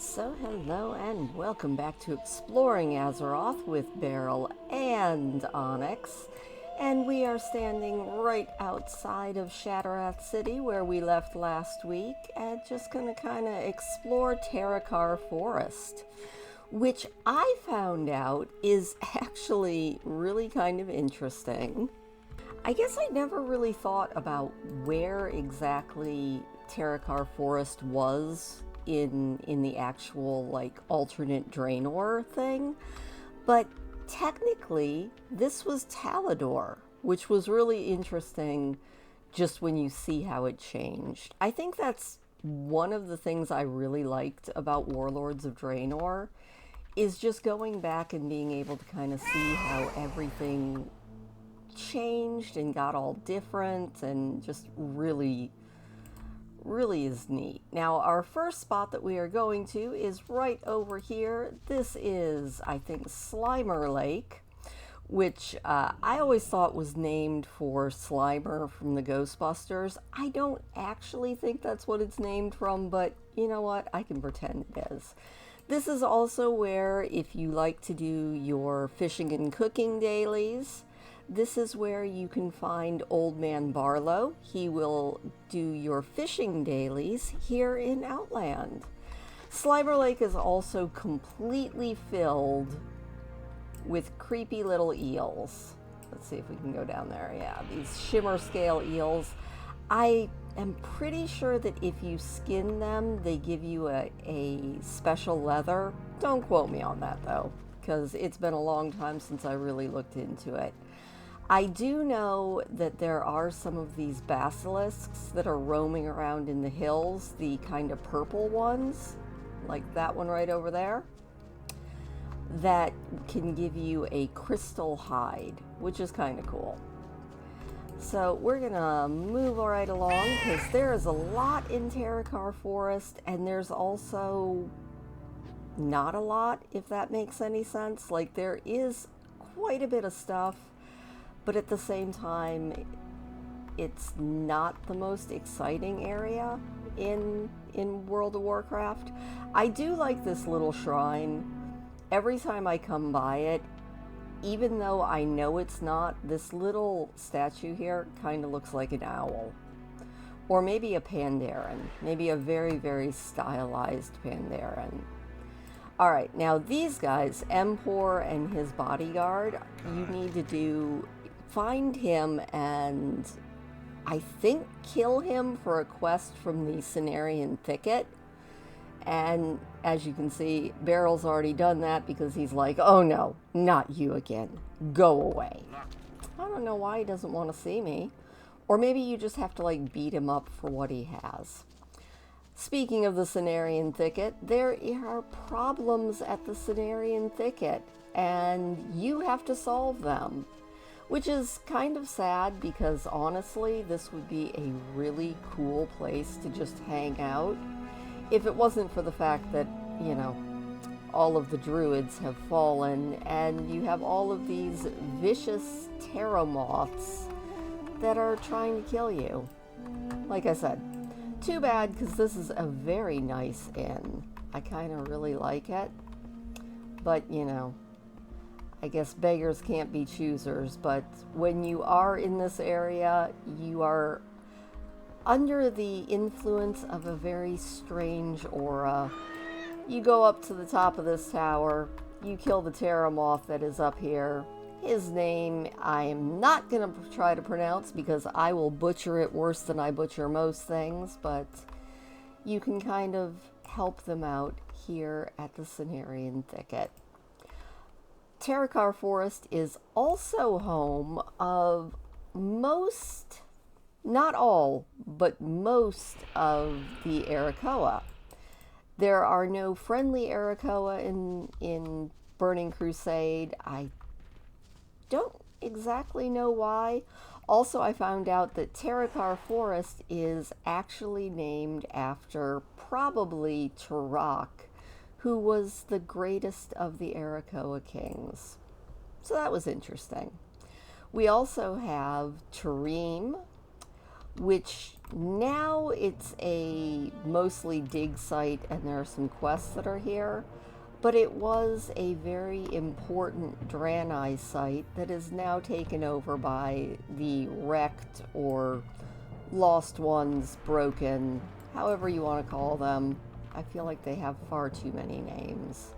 So hello and welcome back to Exploring Azeroth with Beryl and Onyx. And we are standing right outside of Shattrath City where we left last week and just gonna kinda explore Terokkar Forest, which I found out is actually really kind of interesting. I guess I never really thought about where exactly Terokkar Forest was in the actual like alternate Draenor thing, but technically this was Talador, which was really interesting just when you see how it changed. I think that's one of the things I really liked about Warlords of Draenor is just going back and being able to kind of see how everything changed and got all different and just really is neat. Now, our first spot that we are going to is right over here. This is, I think, Slimer Lake, which I always thought was named for Slimer from the Ghostbusters. I don't actually think that's what it's named from, but you know what? I can pretend it is. This is also where, if you like to do your fishing and cooking dailies, this is where you can find Old Man Barlow. He will do your fishing dailies here in Outland. Slimer Lake is also completely filled with creepy little eels. Let's see if we can go down there. Yeah, these shimmer scale eels. I am pretty sure that if you skin them, they give you a special leather. Don't quote me on that though, because it's been a long time since I really looked into it. I do know that there are some of these basilisks that are roaming around in the hills, the kind of purple ones, like that one right over there, that can give you a crystal hide, which is kind of cool. So we're gonna move right along because there is a lot in Terokkar Forest, and there's also not a lot, if that makes any sense. Like, there is quite a bit of stuff, but at the same time, it's not the most exciting area in World of Warcraft. I do like this little shrine. Every time I come by it, even though I know it's not, this little statue here kind of looks like an owl. Or maybe a Pandaren. Maybe a very, very stylized Pandaren. Alright, now these guys, Empor and his bodyguard, you need to find him and I think kill him for a quest from the Cenarian Thicket. And as you can see, Beryl's already done that because he's like, oh no, not you again. Go away. I don't know why he doesn't want to see me. Or maybe you just have to like beat him up for what he has. Speaking of the Cenarian Thicket, there are problems at the Cenarian Thicket and you have to solve them. Which is kind of sad because honestly, this would be a really cool place to just hang out if it wasn't for the fact that, you know, all of the druids have fallen and you have all of these vicious Terramoths that are trying to kill you. Like I said, too bad because this is a very nice inn. I kind of really like it, but you know, I guess beggars can't be choosers, but when you are in this area, you are under the influence of a very strange aura. You go up to the top of this tower, you kill the Terramoth that is up here. His name I am not going to try to pronounce because I will butcher it worse than I butcher most things, but you can kind of help them out here at the Cenarian Thicket. Terokkar Forest is also home of most, not all, but most of the Arakoa. There are no friendly Arakoa in Burning Crusade. I don't exactly know why. Also, I found out that Terokkar Forest is actually named after probably Turok, who was the greatest of the Arakoa kings. So that was interesting. We also have Tarim, which Now it's a mostly dig site and there are some quests that are here, but it was a very important Draenei site that is now taken over by the wrecked or lost ones, broken, however you want to call them. I feel like they have far too many names.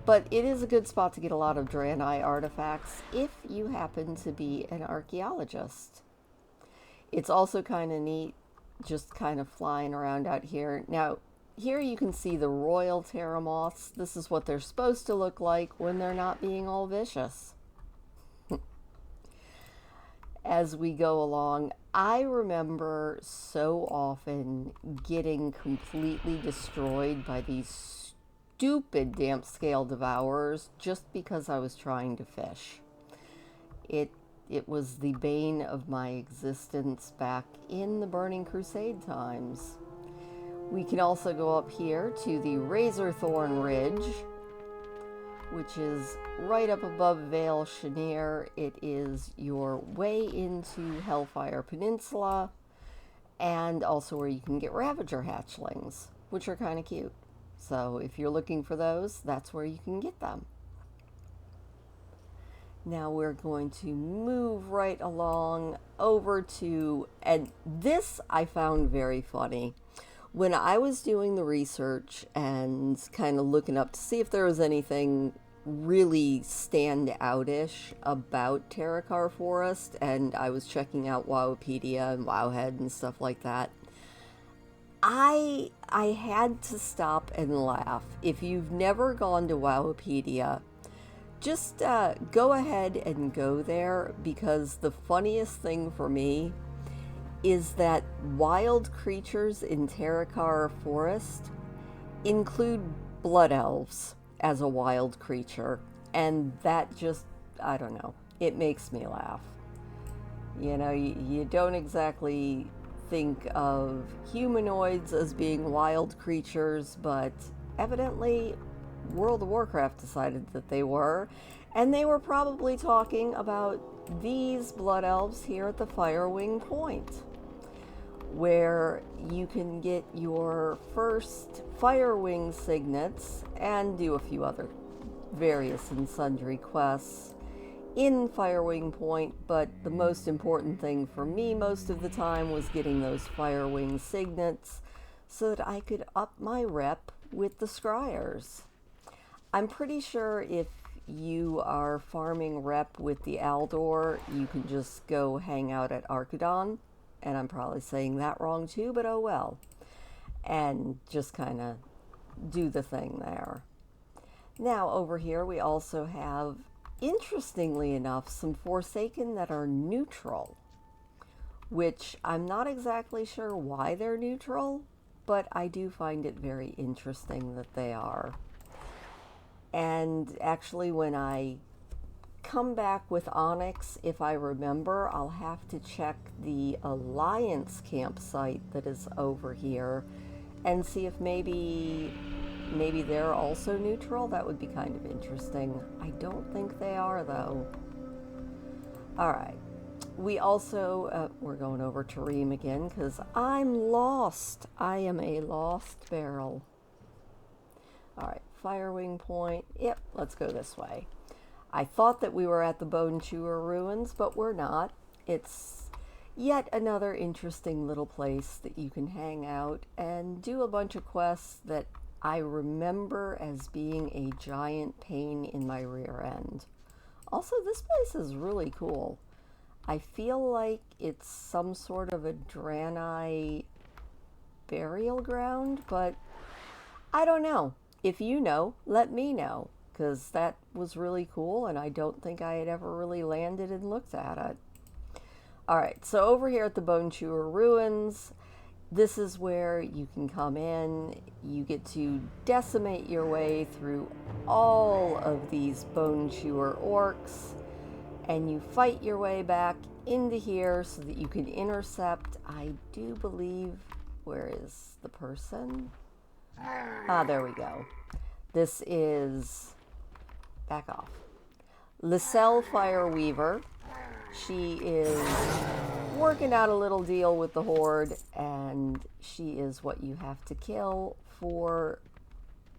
But it is a good spot to get a lot of Draenei artifacts if you happen to be an archaeologist. It's also kind of neat just kind of flying around out here. Now, here you can see the royal Terramoths. This is what they're supposed to look like when they're not being all vicious. As we go along, I remember so often getting completely destroyed by these stupid damp scale devourers just because I was trying to fish. It was the bane of my existence back in the Burning Crusade times. We can also go up here to the Razorthorn Ridge, which is right up above Vale Chenier. It is your way into Hellfire Peninsula, and also where you can get Ravager hatchlings, which are kind of cute. So if you're looking for those, that's where you can get them. Now we're going to move right along over to, and this I found very funny. When I was doing the research and kind of looking up to see if there was anything really stand out-ish about Terokkar Forest, and I was checking out Wowipedia and Wowhead and stuff like that, I had to stop and laugh. If you've never gone to Wowipedia, just go ahead and go there, because the funniest thing for me is that wild creatures in Terokkar Forest include blood elves as a wild creature, and that just, I don't know, it makes me laugh. You know, you don't exactly think of humanoids as being wild creatures, but evidently World of Warcraft decided that they were, and they were probably talking about these blood elves here at the Firewing Point, where you can get your first Firewing signets and do a few other various and sundry quests in Firewing Point, but the most important thing for me most of the time was getting those Firewing signets so that I could up my rep with the scryers. I'm pretty sure if you are farming rep with the Aldor, you can just go hang out at Archidon, and I'm probably saying that wrong too, but oh well, and just kind of do the thing there. Now over here we also have, interestingly enough, some Forsaken that are neutral, which I'm not exactly sure why they're neutral, but I do find it very interesting that they are. And actually, when I come back with Onyx, if I remember, I'll have to check the Alliance campsite that is over here and see if maybe they're also neutral. That would be kind of interesting. I don't think they are, though. All right. We also, we're going over to Reem again because I'm lost. I am a lost Beryl. All right. Firewing Point. Yep, let's go this way. I thought that we were at the Bone Chewer Ruins, but we're not. It's yet another interesting little place that you can hang out and do a bunch of quests that I remember as being a giant pain in my rear end. Also, this place is really cool. I feel like it's some sort of a Draenei burial ground, but I don't know. If you know, let me know, because that was really cool, and I don't think I had ever really landed and looked at it. All right, so over here at the Bone Chewer Ruins, this is where you can come in. You get to decimate your way through all of these Bone Chewer orcs, and you fight your way back into here so that you can intercept, I do believe, where is the person? Ah, there we go. This is, back off, Lyselle Fireweaver. She is working out a little deal with the Horde, and she is what you have to kill for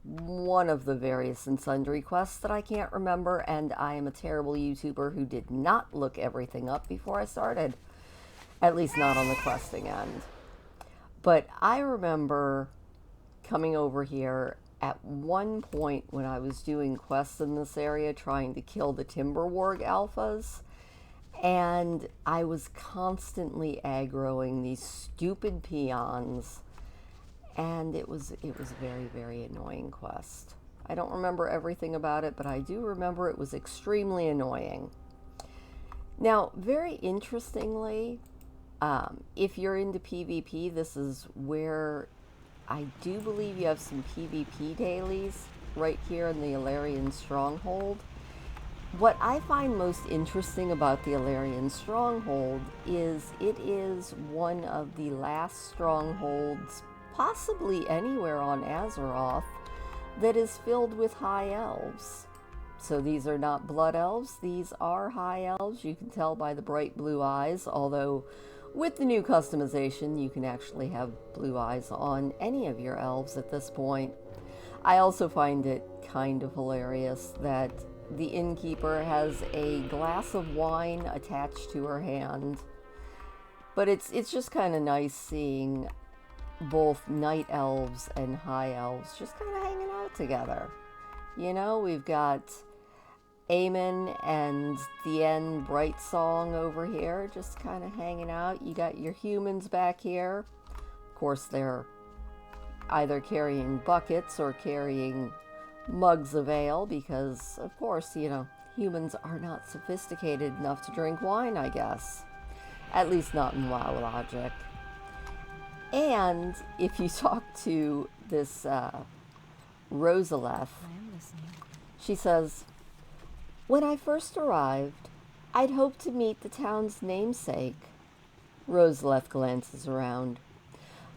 one of the various and sundry quests that I can't remember, and I am a terrible YouTuber who did not look everything up before I started. At least not on the questing end. But I remember coming over here at one point when I was doing quests in this area trying to kill the Timberwarg alphas, and I was constantly aggroing these stupid peons, and it was a very, very annoying quest. I don't remember everything about it, but I do remember it was extremely annoying. Now, very interestingly, if you're into PvP, this is where I do believe you have some PvP dailies right here in the Alarian Stronghold. What I find most interesting about the Alarian Stronghold is it is one of the last strongholds, possibly anywhere on Azeroth, that is filled with high elves. So these are not blood elves, these are high elves. You can tell by the bright blue eyes, although with the new customization, you can actually have blue eyes on any of your elves at this point. I also find it kind of hilarious that the innkeeper has a glass of wine attached to her hand. But it's just kind of nice seeing both night elves and high elves just kind of hanging out together. You know, we've got Eamon and Thien Brightsong over here, just kind of hanging out. You got your humans back here. Of course, they're either carrying buckets or carrying mugs of ale because, of course, you know, humans are not sophisticated enough to drink wine, I guess. At least not in WoW logic. And if you talk to this Rosaleth, she says, "When I first arrived, I'd hoped to meet the town's namesake." Rosaleth glances around.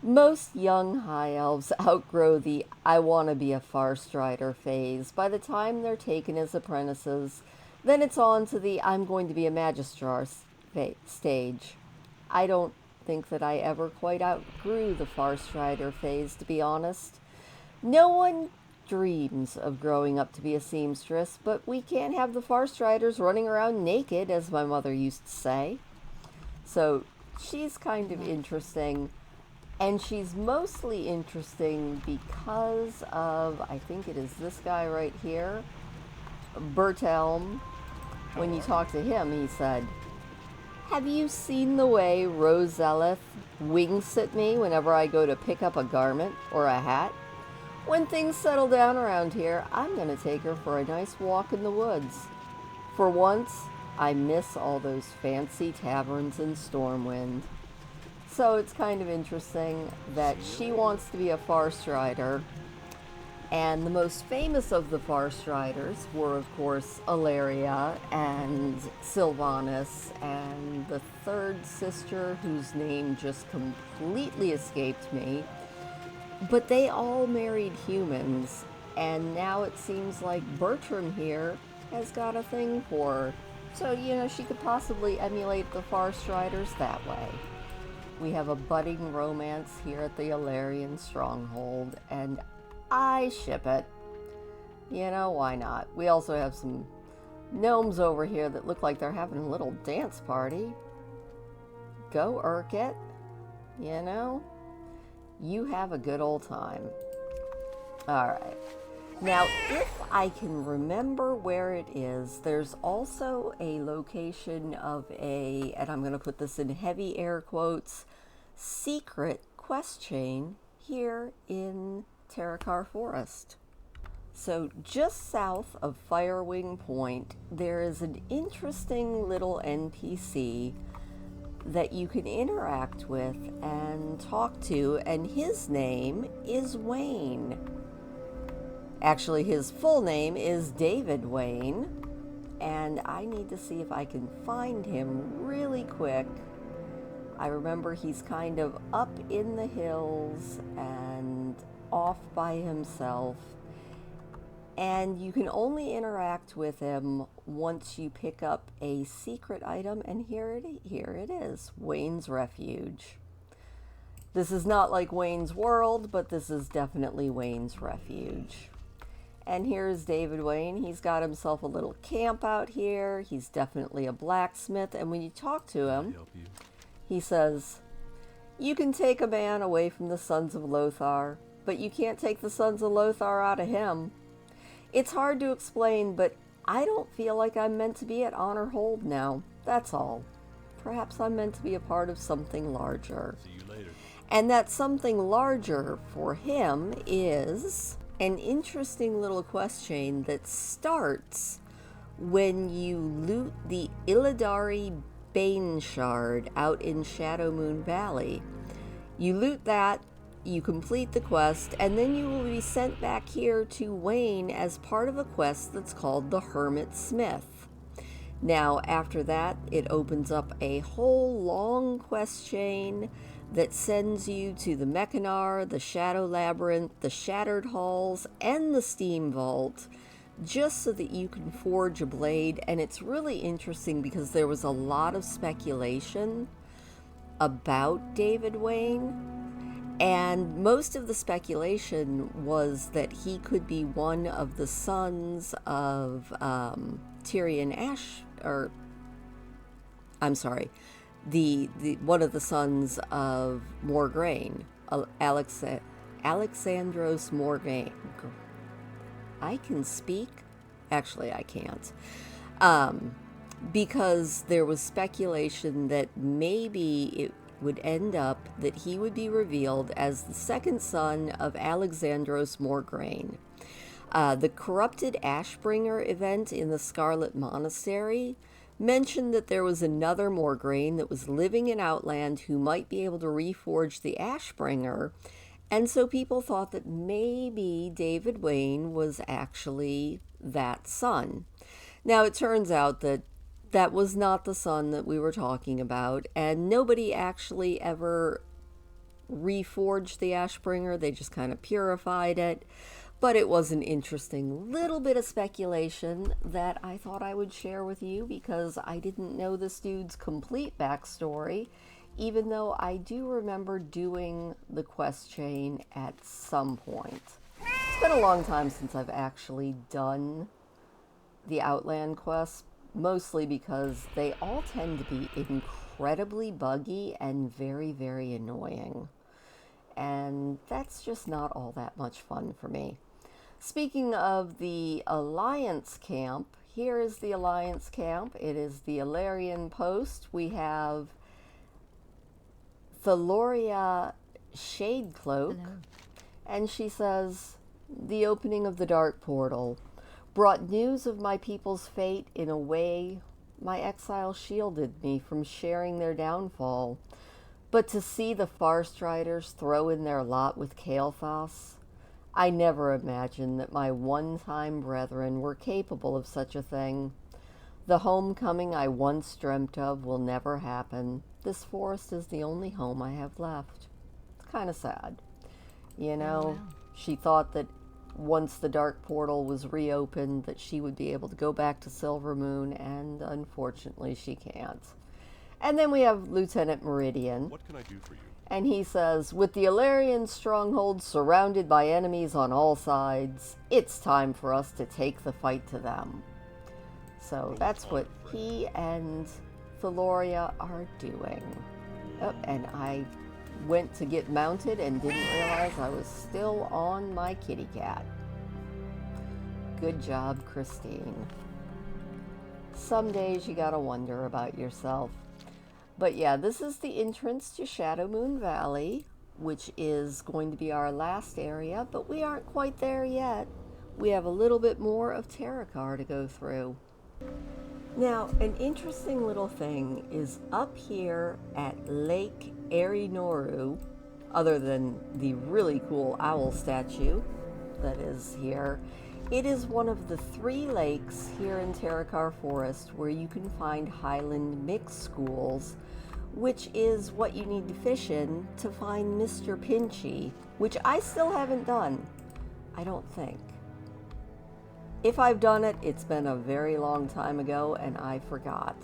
Most young high elves outgrow the "I want to be a Farstrider" phase by the time they're taken as apprentices. Then it's on to the "I'm going to be a Magistrar" stage. I don't think that I ever quite outgrew the Farstrider phase, to be honest. No one dreams of growing up to be a seamstress, but we can't have the Farstriders running around naked, as my mother used to say. So she's kind of interesting, and she's mostly interesting because of, I think it is this guy right here, Bertelm. When you talk to him, he said, "Have you seen the way Rosaleth winks at me whenever I go to pick up a garment or a hat? When things settle down around here, I'm going to take her for a nice walk in the woods. For once, I miss all those fancy taverns in Stormwind." So it's kind of interesting that she wants to be a Farstrider. And the most famous of the Farstriders were, of course, Ilaria and Sylvanas, and the third sister, whose name just completely escaped me. But they all married humans, and now it seems like Bertram here has got a thing for her. So, you know, she could possibly emulate the Farstriders that way. We have a budding romance here at the Alarian Stronghold, and I ship it. You know, why not? We also have some gnomes over here that look like they're having a little dance party. Go Urket. You know? You have a good old time. Alright. Now, if I can remember where it is, there's also a location of a, and I'm going to put this in heavy air quotes, secret quest chain here in Terokkar Forest. So just south of Firewing Point, there is an interesting little NPC that you can interact with and talk to, and his name is Wayne. Actually, his full name is David Wayne, and I need to see if I can find him really quick. I remember he's kind of up in the hills and off by himself. And you can only interact with him once you pick up a secret item, and here it is, Wayne's Refuge. This is not like Wayne's World, but this is definitely Wayne's Refuge. And here's David Wayne. He's got himself a little camp out here. He's definitely a blacksmith, and when you talk to him, he says, "You can take a man away from the Sons of Lothar, but you can't take the Sons of Lothar out of him." It's hard to explain, but I don't feel like I'm meant to be at Honor Hold now. That's all. Perhaps I'm meant to be a part of something larger. See you later. And that something larger for him is an interesting little quest chain that starts when you loot the Illidari Bane Shard out in Shadowmoon Valley. You loot that, you complete the quest, and then you will be sent back here to Wayne as part of a quest that's called the Hermit Smith. Now, after that, it opens up a whole long quest chain that sends you to the Mechanar, the Shadow Labyrinth, the Shattered Halls, and the Steam Vault, just so that you can forge a blade. And it's really interesting because there was a lot of speculation about David Wayne. And most of the speculation was that he could be one of the sons of Tyrion Ash, or I'm sorry, the one of the sons of Morgraine, Alexandros Morgraine. I can speak. Actually, I can't. Because there was speculation that maybe it would end up that he would be revealed as the second son of Alexandros Morgraine. The Corrupted Ashbringer event in the Scarlet Monastery mentioned that there was another Morgraine that was living in Outland who might be able to reforge the Ashbringer, and so people thought that maybe David Wayne was actually that son. Now, it turns out that that was not the son that we were talking about, and nobody actually ever reforged the Ashbringer. They just kind of purified it. But it was an interesting little bit of speculation that I thought I would share with you because I didn't know this dude's complete backstory, even though I do remember doing the quest chain at some point. It's been a long time since I've actually done the Outland quests, mostly because they all tend to be incredibly buggy and very, very annoying. And that's just not all that much fun for me. Speaking of the Alliance camp, here is the Alliance camp. It is the Illyrian post. We have Theloria Shadecloak, and she says, "The opening of the Dark Portal brought news of my people's fate. In a way, my exile shielded me from sharing their downfall. But to see the Farstriders throw in their lot with Kael'thas, I never imagined that my one-time brethren were capable of such a thing. The homecoming I once dreamt of will never happen. This forest is the only home I have left." It's kind of sad. You know, Oh, wow. She thought that once the Dark Portal was reopened that she would be able to go back to Silvermoon, and unfortunately she can't. And then we have Lieutenant Meridian. What can I do for you? And he says, "With the Illyrian stronghold surrounded by enemies on all sides, it's time for us to take the fight to them." So that's what he and Theloria are doing. Oh, and I went to get mounted and didn't realize I was still on my kitty cat. Good job, Christine. Some days you gotta wonder about yourself. But yeah, this is the entrance to Shadowmoon Valley, which is going to be our last area, but we aren't quite there yet. We have a little bit more of Terokkar to go through. Now, an interesting little thing is up here at Lake Erinoru, other than the really cool owl statue that is here, it is one of the 3 lakes here in Terokkar Forest where you can find Highland mixed schools, which is what you need to fish in to find Mr. Pinchy, which I still haven't done, I don't think. If I've done it, it's been a very long time ago and I forgot.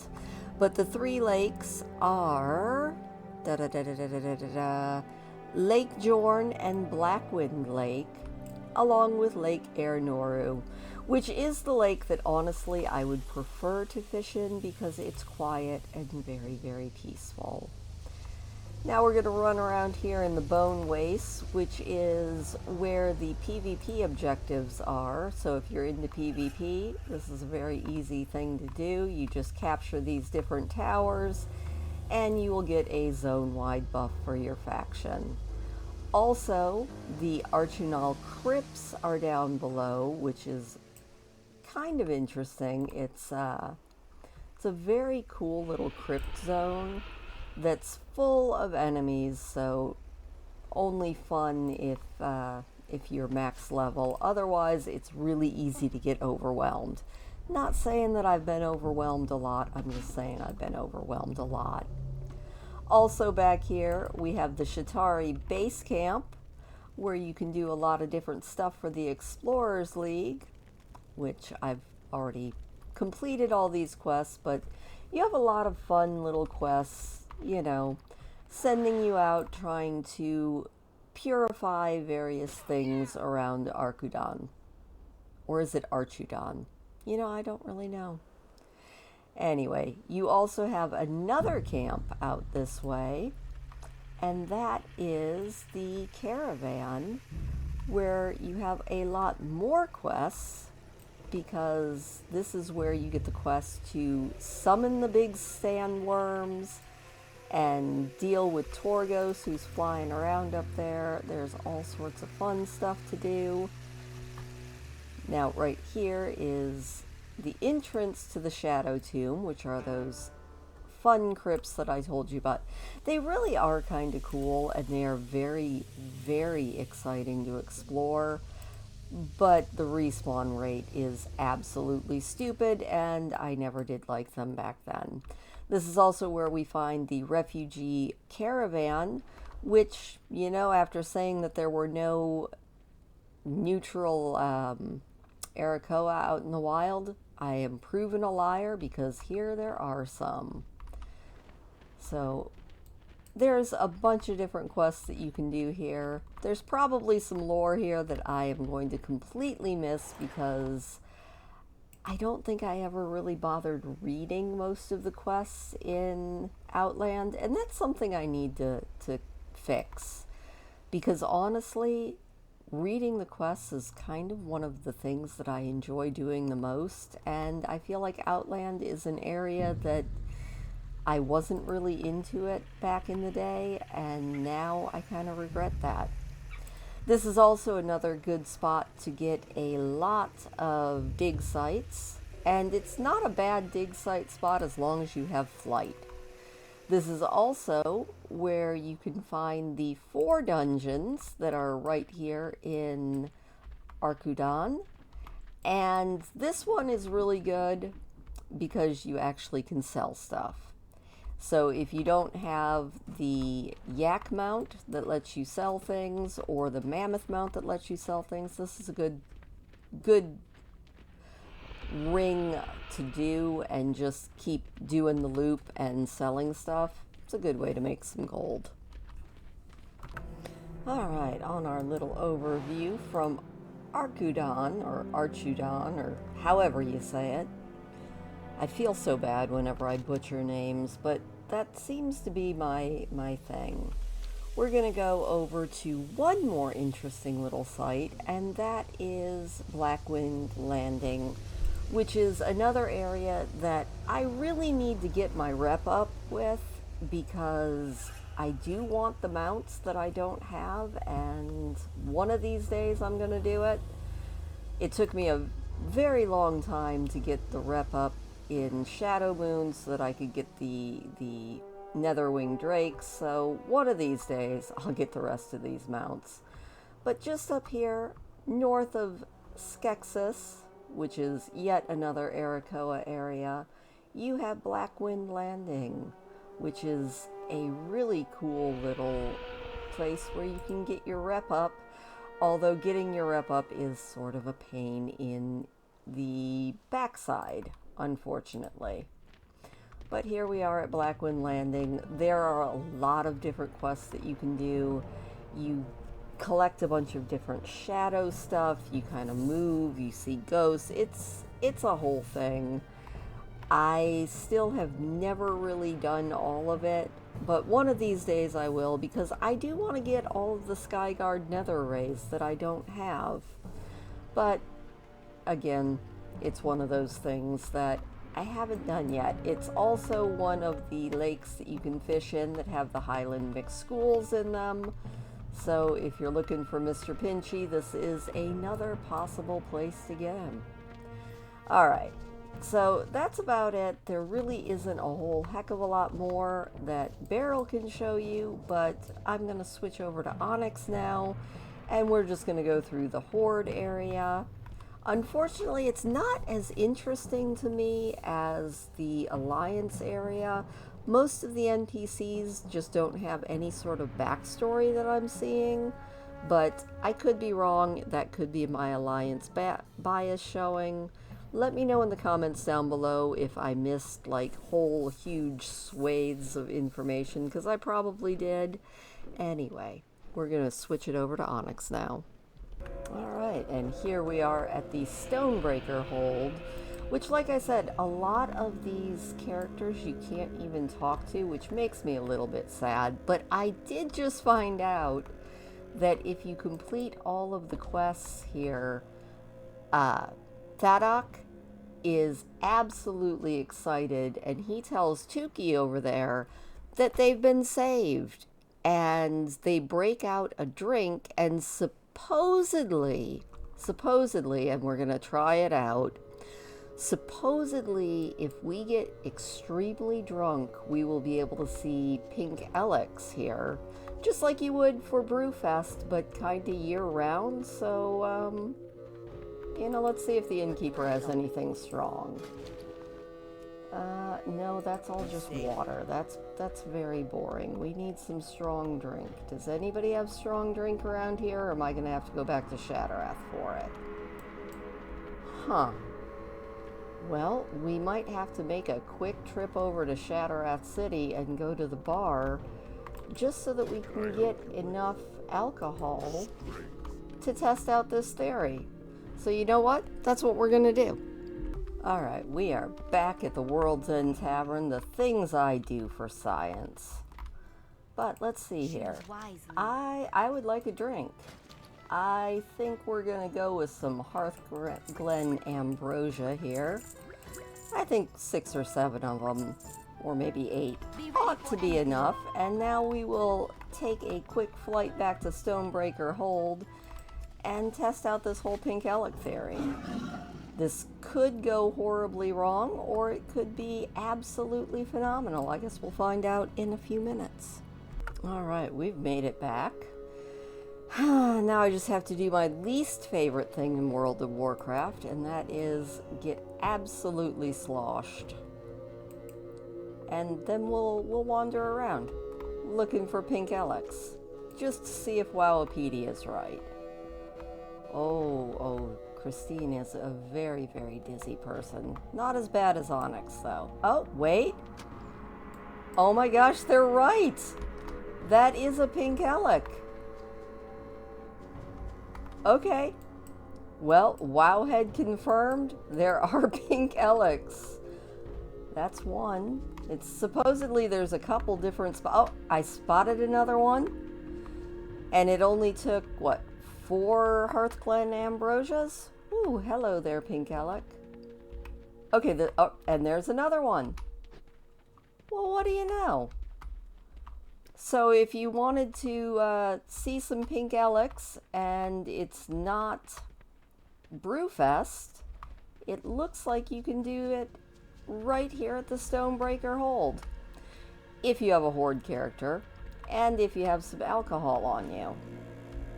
But the three lakes are da, da, da, da, da, da, da, da, Lake Jorn and Blackwind Lake, along with Lake Air Noru, which is the lake that honestly I would prefer to fish in because it's quiet and very, very peaceful. Now we're going to run around here in the Bone Waste, which is where the PvP objectives are. So if you're into PvP, this is a very easy thing to do. You just capture these different towers, and you will get a zone-wide buff for your faction. Also, the Archunal Crypts are down below, which is kind of interesting. It's a very cool little crypt zone that's full of enemies, so only fun if you're max level. Otherwise, it's really easy to get overwhelmed. Not saying that I've been overwhelmed a lot, I'm just saying I've been overwhelmed a lot. Also back here, we have the Shatari Base Camp, where you can do a lot of different stuff for the Explorers League, which I've already completed all these quests, but you have a lot of fun little quests, you know, sending you out trying to purify various things around Arkudan. Or is it Archudan? You know, I don't really know. Anyway, you also have another camp out this way, and that is the Caravan, where you have a lot more quests, because this is where you get the quest to summon the big sandworms and deal with Torgos, who's flying around up there. There's all sorts of fun stuff to do. Now, right here is the entrance to the Shadow Tomb, which are those fun crypts that I told you about. They really are kind of cool, and they are very, very exciting to explore. But the respawn rate is absolutely stupid, and I never did like them back then. This is also where we find the refugee caravan, which, you know, after saying that there were no neutral Arakoa out in the wild, I am proven a liar, because here there are some. So there's a bunch of different quests that you can do here. There's probably some lore here that I am going to completely miss, because I don't think I ever really bothered reading most of the quests in Outland, and that's something I need to fix. Because honestly, reading the quests is kind of one of the things that I enjoy doing the most, and I feel like Outland is an area that I wasn't really into it back in the day, and now I kind of regret that. This is also another good spot to get a lot of dig sites, and it's not a bad dig site spot as long as you have flight. This is also where you can find the 4 dungeons that are right here in Arkudan, and this one is really good because you actually can sell stuff. So if you don't have the yak mount that lets you sell things, or the mammoth mount that lets you sell things, this is a good ring to do and just keep doing the loop and selling stuff. It's a good way to make some gold. Alright, on our little overview from Arkudan, or Archudan, or however you say it. I feel so bad whenever I butcher names, but that seems to be my thing. We're going to go over to one more interesting little site, and that is Blackwind Landing, which is another area that I really need to get my rep up with, because I do want the mounts that I don't have, and one of these days I'm going to do it. It took me a very long time to get the rep up in Shadow Moon so that I could get the Netherwing Drakes, so one of these days I'll get the rest of these mounts. But just up here, north of Skeksis, which is yet another Arakoa area, you have Blackwind Landing, which is a really cool little place where you can get your rep up, although getting your rep up is sort of a pain in the backside, unfortunately. But here we are at Blackwind Landing. There are a lot of different quests that you can do. You collect a bunch of different shadow stuff, you kind of move, you see ghosts. It's a whole thing. I still have never really done all of it, but one of these days I will, because I do want to get all of the Skyguard nether rays that I don't have. But again, it's one of those things that I haven't done yet. It's also one of the lakes that you can fish in that have the Highland mixed schools in them. So if you're looking for Mr. Pinchy, this is another possible place to get him. Alright, so that's about it. There really isn't a whole heck of a lot more that Beryl can show you, but I'm going to switch over to Onyx now, and we're just going to go through the Horde area. Unfortunately, it's not as interesting to me as the Alliance area. Most of the NPCs just don't have any sort of backstory that I'm seeing, but I could be wrong. That could be my Alliance bias showing. Let me know in the comments down below if I missed like whole huge swathes of information, because I probably did. Anyway, we're going to switch it over to Onyx now. Alright, and here we are at the Stonebreaker Hold, which, like I said, a lot of these characters you can't even talk to, which makes me a little bit sad. But I did just find out that if you complete all of the quests here, Terokkar is absolutely excited, and he tells Tuki over there that they've been saved. And they break out a drink, and supposedly, and we're going to try it out, supposedly, if we get extremely drunk, we will be able to see pink Onyx here, just like you would for Brewfest, but kind of year-round. So, you know, let's see if the innkeeper has anything strong. No, that's all just water. That's very boring. We need some strong drink. Does anybody have strong drink around here, or am I going to have to go back to Shattrath for it? Huh. Well, we might have to make a quick trip over to Shattrath City and go to the bar, just so that we can get enough alcohol to test out this theory. So you know what? That's what we're going to do. Alright, we are back at the World's End Tavern, the things I do for science. But let's see here. I would like a drink. I think we're going to go with some Hearthglen Ambrosia here. I think 6 or 7 of them, or maybe 8, ought to be enough. And now we will take a quick flight back to Stonebreaker Hold and test out this whole pink Onyx theory. This could go horribly wrong, or it could be absolutely phenomenal. I guess we'll find out in a few minutes. Alright, we've made it back. Now I just have to do my least favorite thing in World of Warcraft, and that is get absolutely sloshed. And then we'll wander around, looking for pink Onyx, just to see if Wowipedia is right. Oh, Christine is a very, very dizzy person. Not as bad as Onyx, though. Oh, wait. Oh my gosh, they're right. That is a pink Onyx. Okay. Well, Wowhead confirmed. There are pink Onyx. That's one. It's supposedly there's a couple different spots. Oh, I spotted another one. And it only took, what, 4 Hearthglen Ambrosias? Ooh, hello there, pink Onyx. Okay, and there's another one. Well, what do you know? So if you wanted to see some pink Onyx and it's not Brewfest, it looks like you can do it right here at the Stonebreaker Hold. If you have a Horde character, and if you have some alcohol on you.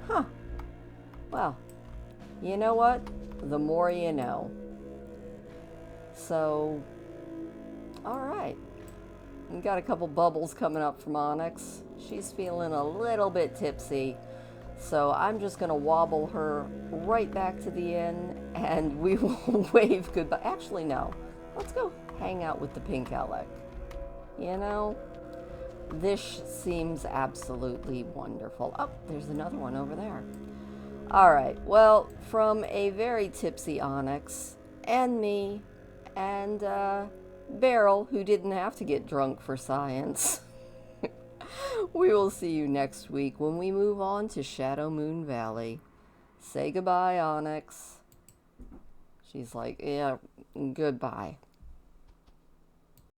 Huh. Well, you know what? The more you know. So, alright. We got a couple bubbles coming up from Onyx. She's feeling a little bit tipsy. So I'm just going to wobble her right back to the inn and we will wave goodbye. Actually, no. Let's go hang out with the pink Alec. You know, this seems absolutely wonderful. Oh, there's another one over there. All right. Well, from a very tipsy Onyx and me and Beryl, who didn't have to get drunk for science, we will see you next week when we move on to Shadow Moon Valley. Say goodbye, Onyx. She's like, yeah, goodbye.